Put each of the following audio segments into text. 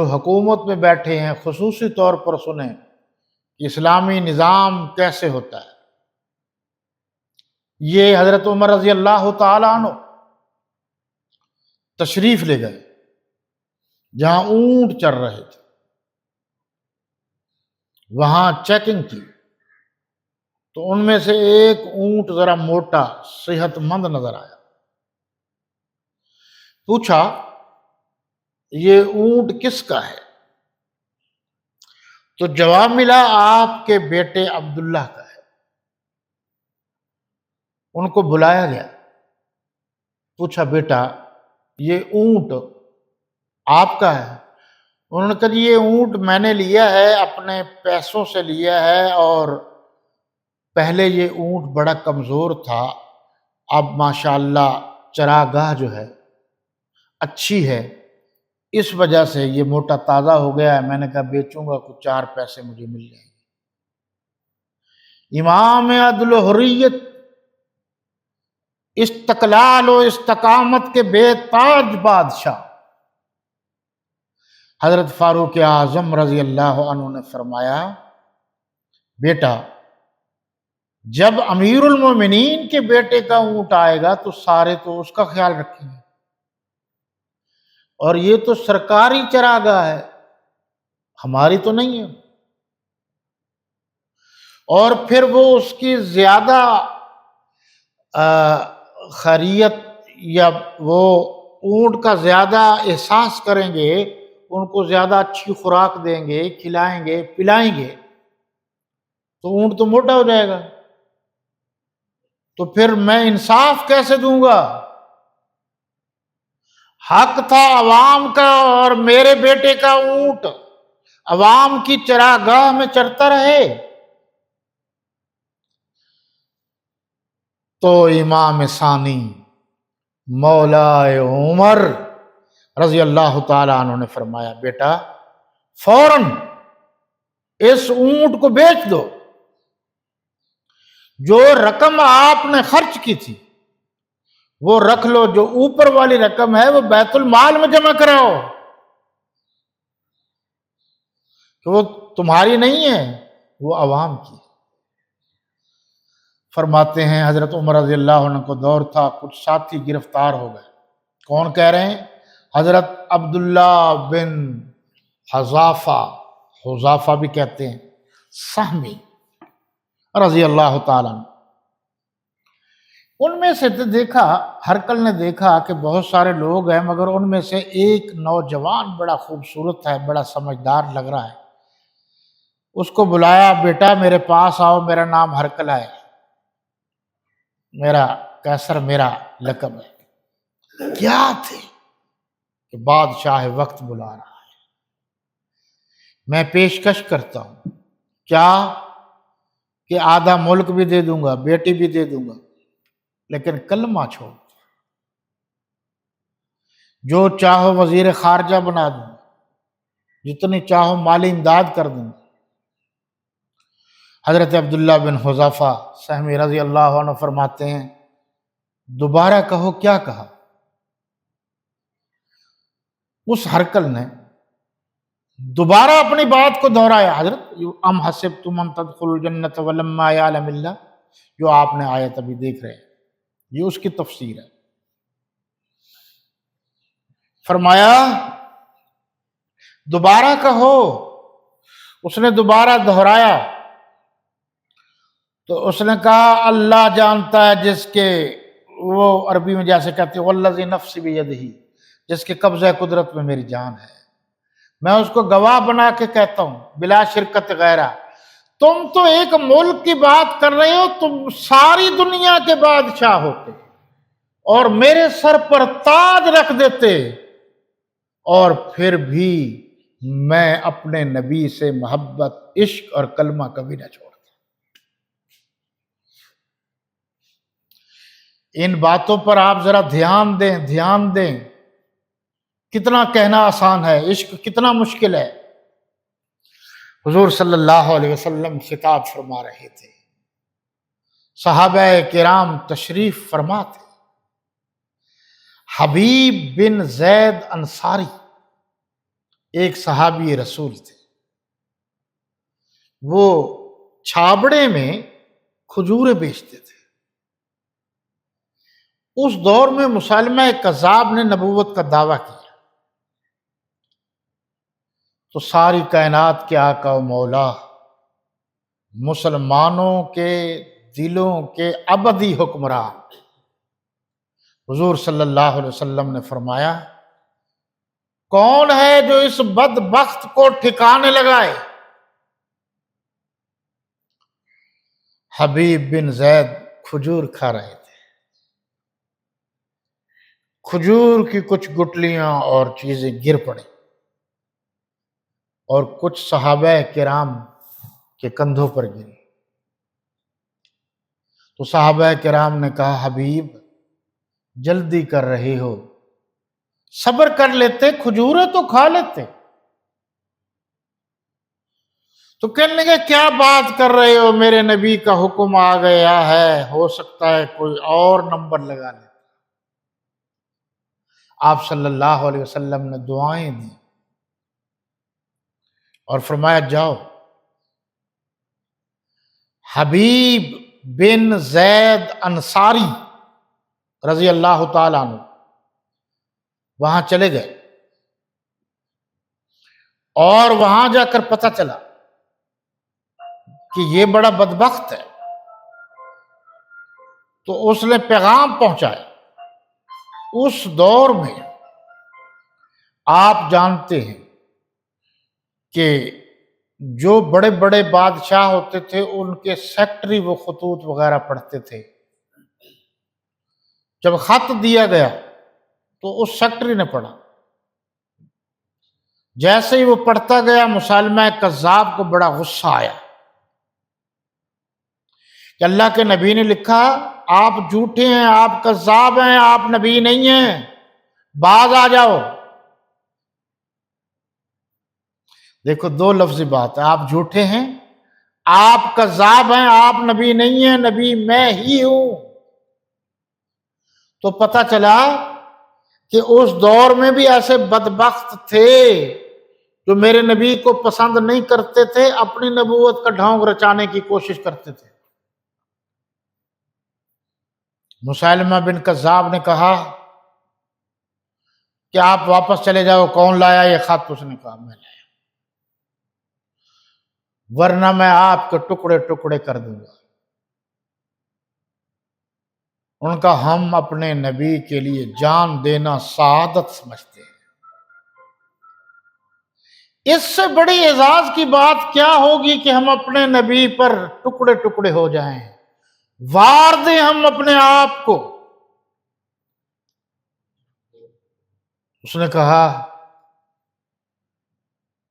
حکومت میں بیٹھے ہیں خصوصی طور پر سنیں کہ اسلامی نظام کیسے ہوتا ہے۔ یہ حضرت عمر رضی اللہ تعالیٰ عنہ تشریف لے گئے جہاں اونٹ چر رہے تھے، وہاں چیکنگ کی تو ان میں سے ایک اونٹ ذرا موٹا صحت مند نظر آیا۔ پوچھا یہ اونٹ کس کا ہے؟ تو جواب ملا آپ کے بیٹے عبداللہ کا ہے۔ ان کو بلایا گیا، پوچھا بیٹا یہ اونٹ آپ کا ہے؟ انہوں نے کہا جی یہ اونٹ میں نے لیا ہے، اپنے پیسوں سے لیا ہے، اور پہلے یہ اونٹ بڑا کمزور تھا، اب ماشاءاللہ چراگاہ جو ہے اچھی ہے، اس وجہ سے یہ موٹا تازہ ہو گیا ہے، میں نے کہا بیچوں گا، کچھ 4 پیسے مجھے مل جائیں گے۔ امام عدل و حریت، استقلال و استقامت کے بے تاج بادشاہ حضرت فاروق اعظم رضی اللہ عنہ نے فرمایا بیٹا جب امیر المومنین کے بیٹے کا اونٹ آئے گا تو سارے تو اس کا خیال رکھیں گے، اور یہ تو سرکاری چراگاہ ہے، ہماری تو نہیں ہے، اور پھر وہ اس کی زیادہ خیریت یا وہ اونٹ کا زیادہ احساس کریں گے، ان کو زیادہ اچھی خوراک دیں گے، کھلائیں گے پلائیں گے، تو اونٹ تو موٹا ہو جائے گا، تو پھر میں انصاف کیسے دوں گا؟ حق تھا عوام کا، اور میرے بیٹے کا اونٹ عوام کی چراگاہ میں چرتا رہے۔ تو امام ثانی مولا عمر رضی اللہ تعالی عنہ نے فرمایا بیٹا فوراً اس اونٹ کو بیچ دو، جو رقم آپ نے خرچ کی تھی وہ رکھ لو، جو اوپر والی رقم ہے وہ بیت المال میں جمع کراؤ، کہ وہ تمہاری نہیں ہے، وہ عوام کی۔ فرماتے ہیں حضرت عمر رضی اللہ عنہ کو دور تھا، کچھ ساتھی گرفتار ہو گئے۔ کون کہہ رہے ہیں؟ حضرت عبداللہ بن حذافہ بھی کہتے ہیں، سہمی رضی اللہ تعالیٰ عنہ۔ ان میں سے دیکھا، ہرقل نے دیکھا کہ بہت سارے لوگ ہیں، مگر ان میں سے ایک نوجوان بڑا خوبصورت ہے، بڑا سمجھدار لگ رہا ہے، اس کو بلایا، بیٹا میرے پاس آؤ، میرا نام ہرقل ہے، میرا کیسر میرا لقب ہے۔ کیا تھے کہ بادشاہ وقت بلا رہا ہے، میں پیشکش کرتا ہوں، کیا کہ آدھا ملک بھی دے دوں گا، بیٹی بھی دے دوں گا، لیکن کلمہ چھوڑ، جو چاہو وزیر خارجہ بنا دوں، جتنی چاہو مالی امداد کر دوں۔ حضرت عبداللہ بن حذافہ سہمی رضی اللہ عنہ فرماتے ہیں دوبارہ کہو کیا کہا؟ اس ہرقل نے دوبارہ اپنی بات کو دہرایا، حضرت ام حسبتم ان تدخلوا الجنۃ ولما یعلم اللہ، جو آپ نے آیت ابھی دیکھ رہے ہیں، یہ اس کی تفسیر ہے۔ فرمایا دوبارہ کہو، اس نے دوبارہ دہرایا، تو اس نے کہا اللہ جانتا ہے، جس کے وہ عربی میں جیسے کہتے ہیں والذی نفسی بیدہ، جس کے قبضہ قدرت میں میری جان ہے، میں اس کو گواہ بنا کے کہتا ہوں بلا شرکت غیرہ، تم تو ایک ملک کی بات کر رہے ہو، تم ساری دنیا کے بادشاہ ہوتے اور میرے سر پر تاج رکھ دیتے، اور پھر بھی میں اپنے نبی سے محبت، عشق اور کلمہ کبھی نہ چھوڑتا۔ ان باتوں پر آپ ذرا دھیان دیں، کتنا کہنا آسان ہے، عشق کتنا مشکل ہے۔ حضور صلی اللہ علیہ وسلم خطاب فرما رہے تھے، صحابہ کرام تشریف فرما تھے، حبیب بن زید انصاری ایک صحابی رسول تھے، وہ چھابڑے میں کھجوریں بیچتے تھے۔ اس دور میں مسلمہ کذاب نے نبوت کا دعویٰ کیا، تو ساری کائنات کے آقا و مولا، مسلمانوں کے دلوں کے ابدی حکمران حضور صلی اللہ علیہ وسلم نے فرمایا، کون ہے جو اس بدبخت کو ٹھکانے لگائے؟ حبیب بن زید کھجور کھا رہے تھے، کھجور کی کچھ گٹلیاں اور چیزیں گر پڑیں اور کچھ صحابہ کرام کے کندھوں پر گری، تو صحابہ کرام نے کہا، حبیب جلدی کر رہے ہو، صبر کر لیتے، کھجوریں تو کھا لیتے۔ تو کہنے لگے، کیا بات کر رہے ہو، میرے نبی کا حکم آ گیا ہے، ہو سکتا ہے کوئی اور نمبر لگا لے۔ آپ صلی اللہ علیہ وسلم نے دعائیں دی اور فرمایا، جاؤ حبیب بن زید انصاری رضی اللہ تعالیٰ عنہ وہاں چلے گئے، اور وہاں جا کر پتہ چلا کہ یہ بڑا بدبخت ہے، تو اس نے پیغام پہنچایا۔ اس دور میں آپ جانتے ہیں کہ جو بڑے بڑے بادشاہ ہوتے تھے ان کے سیکٹری وہ خطوط وغیرہ پڑھتے تھے۔ جب خط دیا گیا تو اس سیکٹری نے پڑھا، جیسے ہی وہ پڑھتا گیا مسلمہ کذاب کو بڑا غصہ آیا کہ اللہ کے نبی نے لکھا، آپ جھوٹے ہیں، آپ کذاب ہیں، آپ نبی نہیں ہیں، باز آ جاؤ۔ دیکھو دو لفظی بات ہے، آپ جھوٹے ہیں، آپ کذاب ہیں، آپ نبی نہیں ہیں، نبی میں ہی ہوں۔ تو پتہ چلا کہ اس دور میں بھی ایسے بدبخت تھے جو میرے نبی کو پسند نہیں کرتے تھے، اپنی نبوت کا ڈھونگ رچانے کی کوشش کرتے تھے۔ مسیلمہ بن کذاب نے کہا کہ آپ واپس چلے جاؤ، کون لایا یہ خط؟ اس نے کہا، میں لایا، ورنہ میں آپ کے ٹکڑے ٹکڑے کر دوں گا۔ ان کا ہم اپنے نبی کے لیے جان دینا سعادت سمجھتے ہیں، اس سے بڑی اعزاز کی بات کیا ہوگی کہ ہم اپنے نبی پر ٹکڑے ٹکڑے ہو جائیں، وار دیں ہم اپنے آپ کو۔ اس نے کہا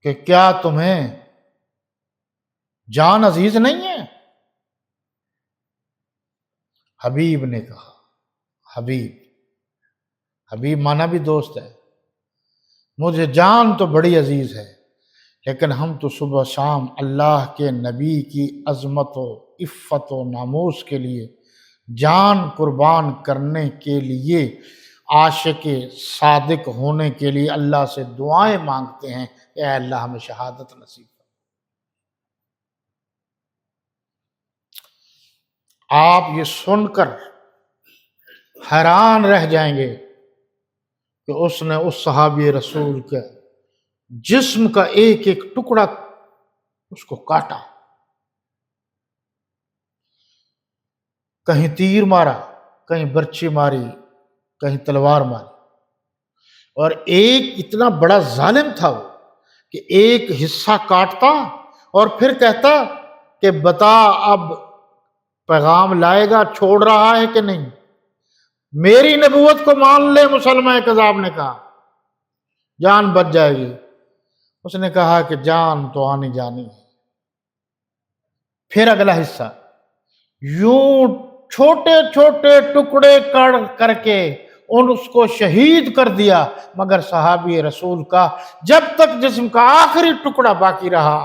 کہ کیا تمہیں جان عزیز نہیں ہے؟ حبیب نے کہا، حبیب، حبیب مانا بھی دوست ہے، مجھے جان تو بڑی عزیز ہے، لیکن ہم تو صبح شام اللہ کے نبی کی عظمت و عفت و ناموس کے لیے جان قربان کرنے کے لیے، عاشق صادق ہونے کے لیے اللہ سے دعائیں مانگتے ہیں، اے اللہ ہمیں شہادت نصیب کر۔ آپ یہ سن کر حیران رہ جائیں گے کہ اس نے اس صحابی رسول کے جسم کا ایک ایک ٹکڑا اس کو کاٹا، کہیں تیر مارا، کہیں برچی ماری، کہیں تلوار ماری، اور ایک اتنا بڑا ظالم تھا وہ کہ ایک حصہ کاٹتا اور پھر کہتا کہ بتا اب پیغام لائے گا، چھوڑ رہا ہے کہ نہیں، میری نبوت کو مان لے۔ مسلمہ کذاب نے کہا جان بچ جائے گی۔ اس نے کہا کہ جان تو آنی جانی ہے۔ پھر اگلا حصہ یوں چھوٹے چھوٹے ٹکڑے کر کے اس کو شہید کر دیا، مگر صحابی رسول کا جب تک جسم کا آخری ٹکڑا باقی رہا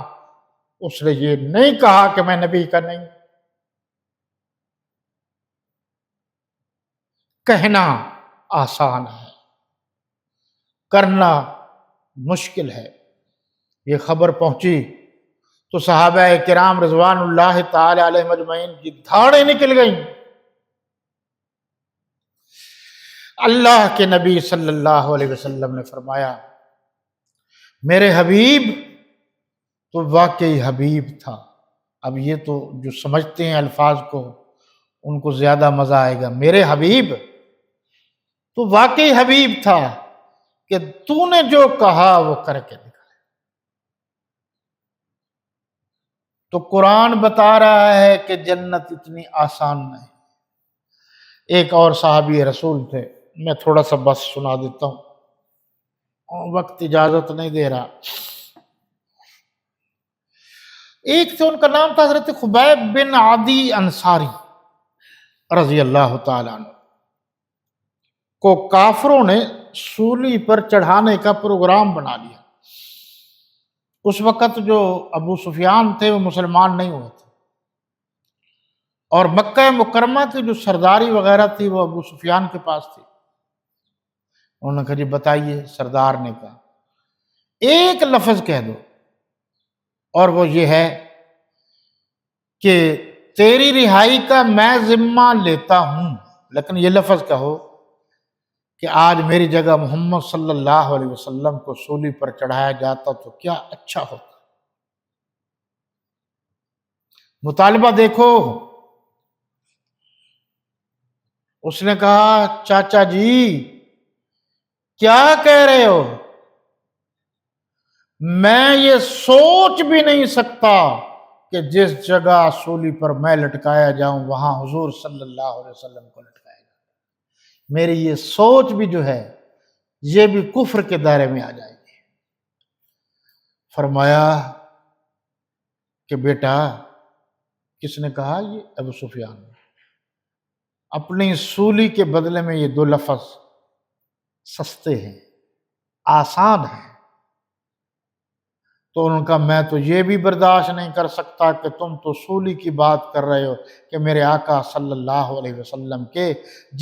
اس نے یہ نہیں کہا کہ میں نبی کا نہیں۔ کہنا آسان ہے، کرنا مشکل ہے۔ یہ خبر پہنچی تو صحابہ کرام رضوان اللہ تعالی علیہ اجمعین کی دھاڑیں نکل گئیں۔ اللہ کے نبی صلی اللہ علیہ وسلم نے فرمایا میرے حبیب تو واقعی حبیب تھا۔ اب یہ تو جو سمجھتے ہیں الفاظ کو ان کو زیادہ مزہ آئے گا۔ میرے حبیب تو واقعی حبیب تھا کہ تو نے جو کہا وہ کر کے دکھا۔ تو قرآن بتا رہا ہے کہ جنت اتنی آسان نہیں۔ ایک اور صحابی رسول تھے، میں تھوڑا سا بس سنا دیتا ہوں، وقت اجازت نہیں دے رہا۔ ایک تھے، ان کا نام تھا حضرت خبیب بن عدی انصاری رضی اللہ تعالیٰ عنہ، کو کافروں نے سولی پر چڑھانے کا پروگرام بنا لیا۔ اس وقت جو ابو سفیان تھے وہ مسلمان نہیں ہوئے تھے، اور مکہ مکرمہ کی جو سرداری وغیرہ تھی وہ ابو سفیان کے پاس تھی۔ انہوں نے کہا جی بتائیے۔ سردار نے کہا ایک لفظ کہہ دو، اور وہ یہ ہے کہ تیری رہائی کا میں ذمہ لیتا ہوں، لیکن یہ لفظ کہو کہ آج میری جگہ محمد صلی اللہ علیہ وسلم کو سولی پر چڑھایا جاتا تو کیا اچھا ہوتا۔ مطالبہ دیکھو۔ اس نے کہا چاچا جی کیا کہہ رہے ہو، میں یہ سوچ بھی نہیں سکتا کہ جس جگہ سولی پر میں لٹکایا جاؤں وہاں حضور صلی اللہ علیہ وسلم کو لٹکایا جائے۔ میری یہ سوچ بھی جو ہے یہ بھی کفر کے دائرے میں آ جائے گی۔ فرمایا کہ بیٹا، کس نے کہا؟ یہ ابو سفیان نے۔ اپنی سولی کے بدلے میں یہ دو لفظ سستے ہیں، آسان ہیں، تو ان کا میں تو یہ بھی برداشت نہیں کر سکتا کہ تم تو سولی کی بات کر رہے ہو کہ میرے آقا صلی اللہ علیہ وسلم کے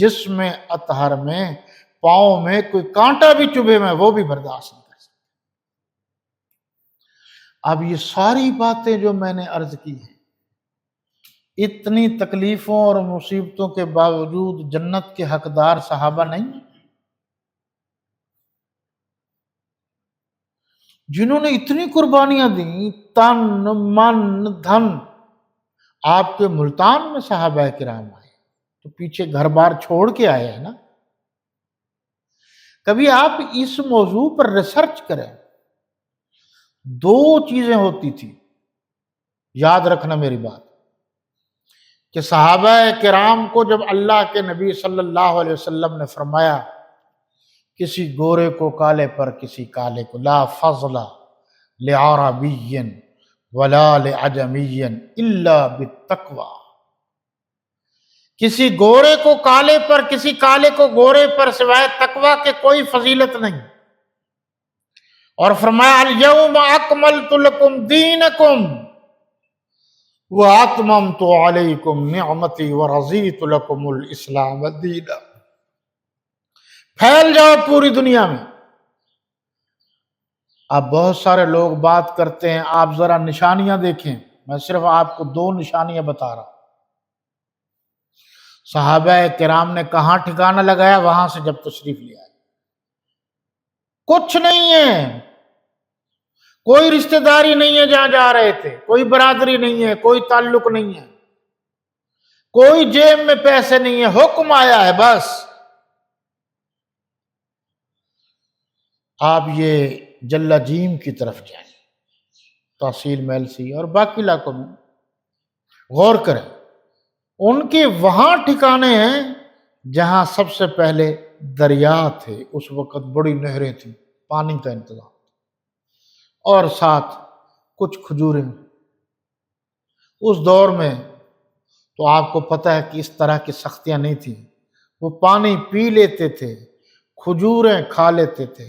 جسم اطہر میں پاؤں میں کوئی کانٹا بھی چبھے میں وہ بھی برداشت نہیں کر سکتا۔ اب یہ ساری باتیں جو میں نے عرض کی ہیں، اتنی تکلیفوں اور مصیبتوں کے باوجود جنت کے حقدار صحابہ نہیں ہیں، جنہوں نے اتنی قربانیاں دیں، تن من دھن۔ آپ کے ملتان میں صحابہ کرام آئے تو پیچھے گھر بار چھوڑ کے آئے ہیں نا۔ کبھی آپ اس موضوع پر ریسرچ کریں۔ دو چیزیں ہوتی تھی، یاد رکھنا میری بات، کہ صحابہ کرام کو جب اللہ کے نبی صلی اللہ علیہ وسلم نے فرمایا کسی گورے کو کالے پر، کسی کالے کو، لا فضل لعربی ولا لعجمی الا بالتقوی، کسی گورے کو کالے پر، کسی کالے کو گورے پر سوائے تقوی کے کوئی فضیلت نہیں۔ اور فرمایا الیوم اکملت لکم دینکم واتممت علیکم نعمتی ورضیت لکم الاسلام دینا۔ پھیل جاؤ پوری دنیا میں۔ اب بہت سارے لوگ بات کرتے ہیں، آپ ذرا نشانیاں دیکھیں، میں صرف آپ کو دو نشانیاں بتا رہا ہوں۔ صحابہ کرام نے کہاں ٹھکانہ لگایا؟ وہاں سے جب تشریف لے آئے، کچھ نہیں ہے، کوئی رشتہ داری نہیں ہے جہاں جا رہے تھے، کوئی برادری نہیں ہے، کوئی تعلق نہیں ہے، کوئی جیب میں پیسے نہیں ہے، حکم آیا ہے بس آپ یہ جلا جیم کی طرف جائیں، تحصیل میلسی اور باقی علاقوں میں غور کریں۔ ان کے وہاں ٹھکانے ہیں جہاں سب سے پہلے دریا تھے، اس وقت بڑی نہریں تھیں، پانی کا انتظام، اور ساتھ کچھ کھجوریں۔ اس دور میں تو آپ کو پتہ ہے کہ اس طرح کی سختیاں نہیں تھیں، وہ پانی پی لیتے تھے، کھجوریں کھا لیتے تھے۔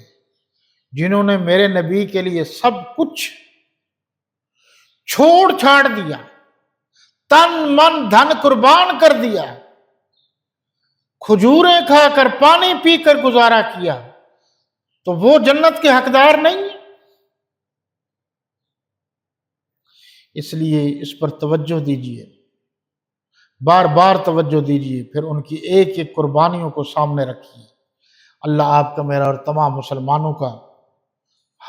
جنہوں نے میرے نبی کے لیے سب کچھ چھوڑ چھاڑ دیا، تن من دھن قربان کر دیا، کھجوریں کھا کر پانی پی کر گزارا کیا، تو وہ جنت کے حقدار نہیں ہیں؟ اس لیے اس پر توجہ دیجیے، بار بار توجہ دیجیے، پھر ان کی ایک ایک قربانیوں کو سامنے رکھیے۔ اللہ آپ کا، میرا اور تمام مسلمانوں کا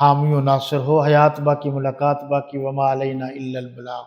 حامی و ناصر ہو۔ حیات باقی، ملاقات باقی، وما علینا الا البلاغ۔